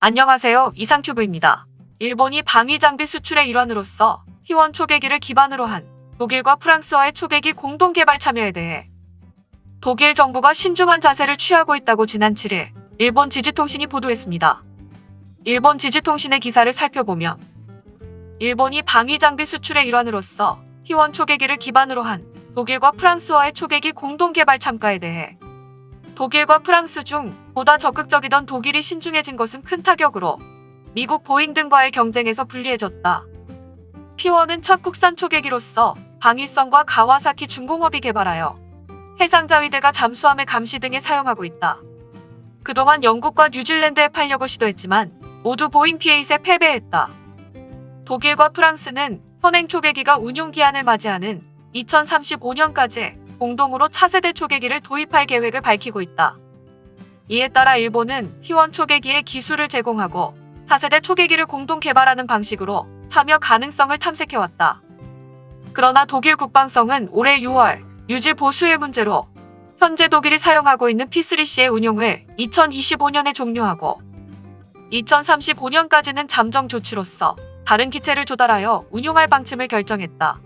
안녕하세요. 이상큐브입니다. 일본이 방위 장비 수출의 일환으로서 P1 초계기를 기반으로 한 독일과 프랑스와의 초계기 공동 개발 참여에 대해 독일 정부가 신중한 자세를 취하고 있다고 지난 7일 일본 지지통신이 보도했습니다. 일본 지지통신의 기사를 살펴보면 일본이 방위 장비 수출의 일환으로서 P1 초계기를 기반으로 한 독일과 프랑스와의 초계기 공동 개발 참가에 대해 독일과 프랑스 중 보다 적극적이던 독일이 신중해진 것은 큰 타격으로 미국 보잉 등과의 경쟁에서 불리해졌다. P1은 첫 국산 초계기로서 방위성과 가와사키 중공업이 개발하여 해상자위대가 잠수함의 감시 등에 사용하고 있다. 그동안 영국과 뉴질랜드에 팔려고 시도했지만 모두 보잉 P8에 패배했다. 독일과 프랑스는 현행 초계기가 운용기한을 맞이하는 2035년까지 공동으로 차세대 초계기를 도입할 계획을 밝히고 있다. 이에 따라 일본은 P1 초계기의 기술을 제공하고 차세대 초계기를 공동 개발하는 방식으로 참여 가능성을 탐색해왔다. 그러나 독일 국방성은 올해 6월 유지 보수의 문제로 현재 독일이 사용하고 있는 P3C의 운용을 2025년에 종료하고 2035년까지는 잠정 조치로서 다른 기체를 조달하여 운용할 방침을 결정했다.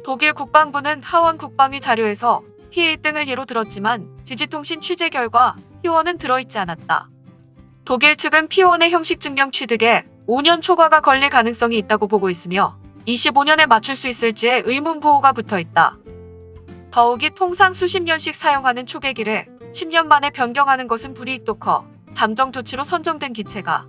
독일 국방부는 하원 국방위 자료에서 P1 등을 예로 들었지만 지지통신 취재 결과 P1은 들어있지 않았다. 독일 측은 P1의 형식 증명 취득에 5년 초과가 걸릴 가능성이 있다고 보고 있으며 25년에 맞출 수 있을지에 의문 부호가 붙어있다. 더욱이 통상 수십 년씩 사용하는 초계기를 10년 만에 변경하는 것은 불이익도 커 잠정 조치로 선정된 기체가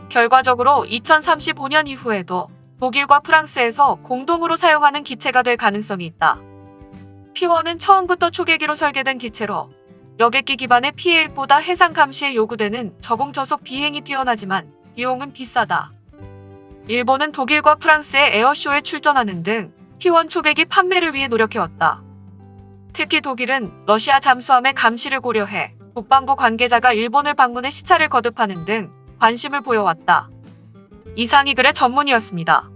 결과적으로 2035년 이후에도 독일과 프랑스에서 공동으로 사용하는 기체가 될 가능성이 있다. P1은 처음부터 초계기로 설계된 기체로 여객기 기반의 P8보다 해상 감시에 요구되는 저공저속 비행이 뛰어나지만 비용은 비싸다. 일본은 독일과 프랑스의 에어쇼에 출전하는 등 P1 초계기 판매를 위해 노력해왔다. 특히 독일은 러시아 잠수함의 감시를 고려해 국방부 관계자가 일본을 방문해 시차를 거듭하는 등 관심을 보여왔다. 이상이 글의 전문이었습니다.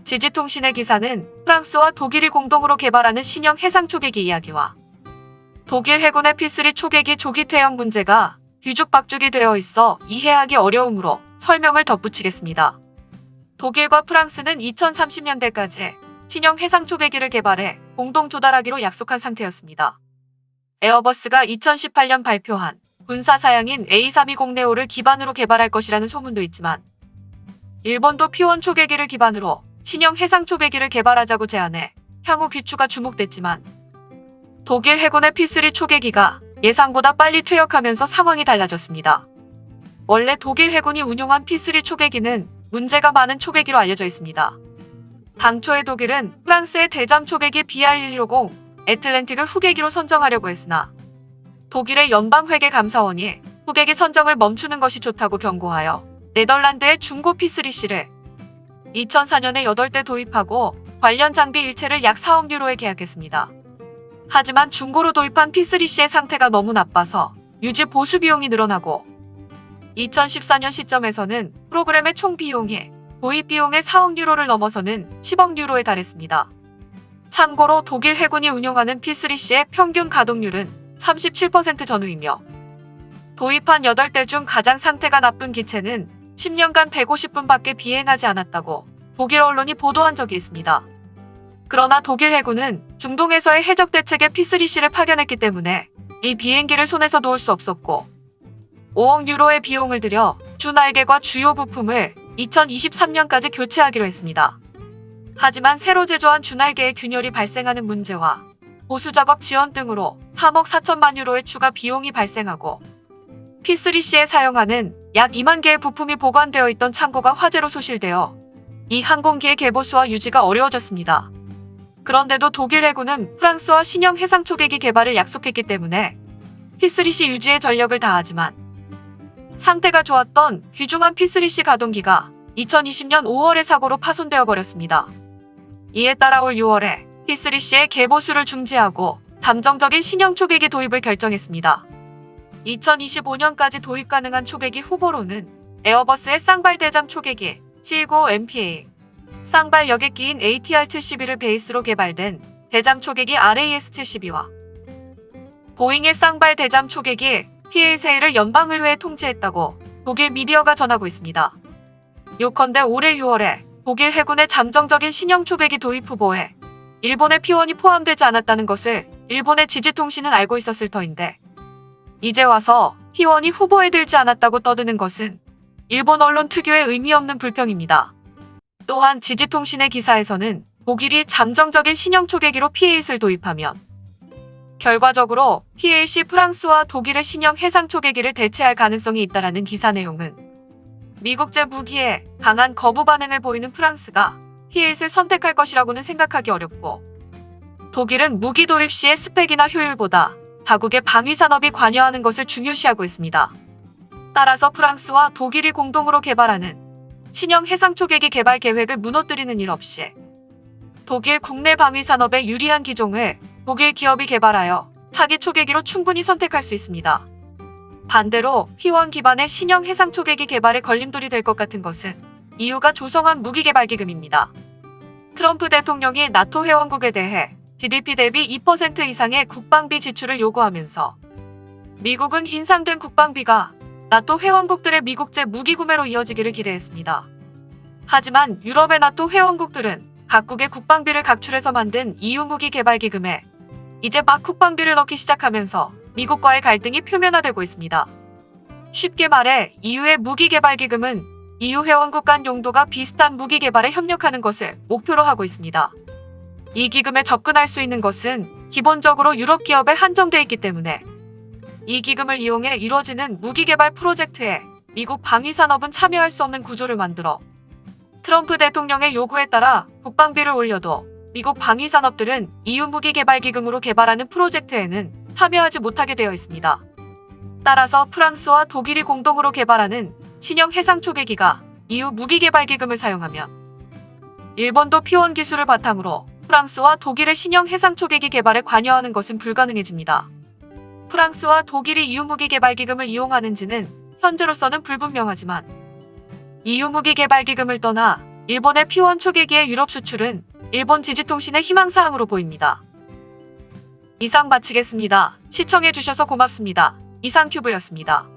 지지통신의 기사는 프랑스와 독일이 공동으로 개발하는 신형 해상 초계기 이야기와 독일 해군의 P3 초계기 조기 퇴역 문제가 뒤죽박죽이 되어 있어 이해하기 어려우므로 설명을 덧붙이겠습니다. 독일과 프랑스는 2030년대까지 신형 해상 초계기를 개발해 공동 조달하기로 약속한 상태였습니다. 에어버스가 2018년 발표한 군사 사양인 A320 네오를 기반으로 개발할 것이라는 소문도 있지만 일본도 P1 초계기를 기반으로 신형 해상 초계기를 개발하자고 제안해 향후 귀추가 주목됐지만 독일 해군의 P3 초계기가 예상보다 빨리 퇴역하면서 상황이 달라졌습니다. 원래 독일 해군이 운용한 P3 초계기는 문제가 많은 초계기로 알려져 있습니다. 당초에 독일은 프랑스의 대잠 초계기 BR150 애틀랜틱을 후계기로 선정하려고 했으나 독일의 연방회계감사원이 후계기 선정을 멈추는 것이 좋다고 경고하여 네덜란드의 중고 P3C를 2004년에 8대 도입하고 관련 장비 일체를 약 4억 유로에 계약했습니다. 하지만 중고로 도입한 P3C의 상태가 너무 나빠서 유지 보수 비용이 늘어나고 2014년 시점에서는 프로그램의 총 비용이 도입 비용의 4억 유로를 넘어서는 10억 유로에 달했습니다. 참고로 독일 해군이 운용하는 P3C의 평균 가동률은 37% 전후이며 도입한 8대 중 가장 상태가 나쁜 기체는 10년간 150분밖에 비행하지 않았다고 독일 언론이 보도한 적이 있습니다. 그러나 독일 해군은 중동에서의 해적 대책에 P3C를 파견했기 때문에 이 비행기를 손에서 놓을 수 없었고 5억 유로의 비용을 들여 주날개과 주요 부품을 2023년까지 교체하기로 했습니다. 하지만 새로 제조한 주날개의 균열이 발생하는 문제와 보수작업 지원 등으로 3억 4천만 유로의 추가 비용이 발생하고 P3C에 사용하는 약 2만 개의 부품이 보관되어 있던 창고가 화재로 소실되어 이 항공기의 개보수와 유지가 어려워졌습니다. 그런데도 독일 해군은 프랑스와 신형 해상 초계기 개발을 약속했기 때문에 P3C 유지에 전력을 다하지만 상태가 좋았던 귀중한 P3C 가동기가 2020년 5월에 사고로 파손되어 버렸습니다. 이에 따라 올 6월에 P3C의 개보수를 중지하고 잠정적인 신형 초계기 도입을 결정했습니다. 2025년까지 도입 가능한 초계기 후보로는 에어버스의 쌍발 대잠 초계기 C9MPA, 쌍발 여객기인 ATR-72를 베이스로 개발된 대잠 초계기 RAS-72와 보잉의 쌍발 대잠 초계기 PA세이를 연방의회에 통지했다고 독일 미디어가 전하고 있습니다. 요컨대 올해 6월에 독일 해군의 잠정적인 신형 초계기 도입 후보에 일본의 P1이 포함되지 않았다는 것을 일본의 지지통신은 알고 있었을 터인데 이제 와서 P1이 후보에 들지 않았다고 떠드는 것은 일본 언론 특유의 의미 없는 불평입니다. 또한 지지통신의 기사에서는 독일이 잠정적인 신형 초계기로 P8을 도입하면 결과적으로 P8이 프랑스와 독일의 신형 해상 초계기를 대체할 가능성이 있다라는 기사 내용은 미국제 무기에 강한 거부 반응을 보이는 프랑스가 P8을 선택할 것이라고는 생각하기 어렵고 독일은 무기 도입 시의 스펙이나 효율보다 자국의 방위 산업이 관여하는 것을 중요시하고 있습니다. 따라서 프랑스와 독일이 공동으로 개발하는 신형 해상 초계기 개발 계획을 무너뜨리는 일 없이 독일 국내 방위 산업에 유리한 기종을 독일 기업이 개발하여 차기 초계기로 충분히 선택할 수 있습니다. 반대로 P1 기반의 신형 해상 초계기 개발에 걸림돌이 될 것 같은 것은 EU가 조성한 무기개발기금입니다. 트럼프 대통령이 나토 회원국에 대해 GDP 대비 2% 이상의 국방비 지출을 요구하면서 미국은 인상된 국방비가 나토 회원국들의 미국제 무기 구매로 이어지기를 기대했습니다. 하지만 유럽의 나토 회원국들은 각국의 국방비를 각출해서 만든 EU 무기 개발 기금에 이제 막 국방비를 넣기 시작하면서 미국과의 갈등이 표면화되고 있습니다. 쉽게 말해 EU의 무기 개발 기금은 EU 회원국 간 용도가 비슷한 무기 개발에 협력하는 것을 목표로 하고 있습니다. 이 기금에 접근할 수 있는 것은 기본적으로 유럽 기업에 한정돼 있기 때문에 이 기금을 이용해 이루어지는 무기 개발 프로젝트에 미국 방위 산업은 참여할 수 없는 구조를 만들어 트럼프 대통령의 요구에 따라 국방비를 올려도 미국 방위 산업들은 EU 무기 개발 기금으로 개발하는 프로젝트에는 참여하지 못하게 되어 있습니다. 따라서 프랑스와 독일이 공동으로 개발하는 신형 해상 초계기가 EU 무기 개발 기금을 사용하면 일본도 P1 기술을 바탕으로 프랑스와 독일의 신형 해상 초계기 개발에 관여하는 것은 불가능해집니다. 프랑스와 독일이 EU 무기 개발 기금을 이용하는지는 현재로서는 불분명하지만 EU 무기 개발 기금을 떠나 일본의 P1 초계기의 유럽 수출은 일본 지지통신의 희망사항으로 보입니다. 이상 마치겠습니다. 시청해주셔서 고맙습니다. 이상큐브였습니다.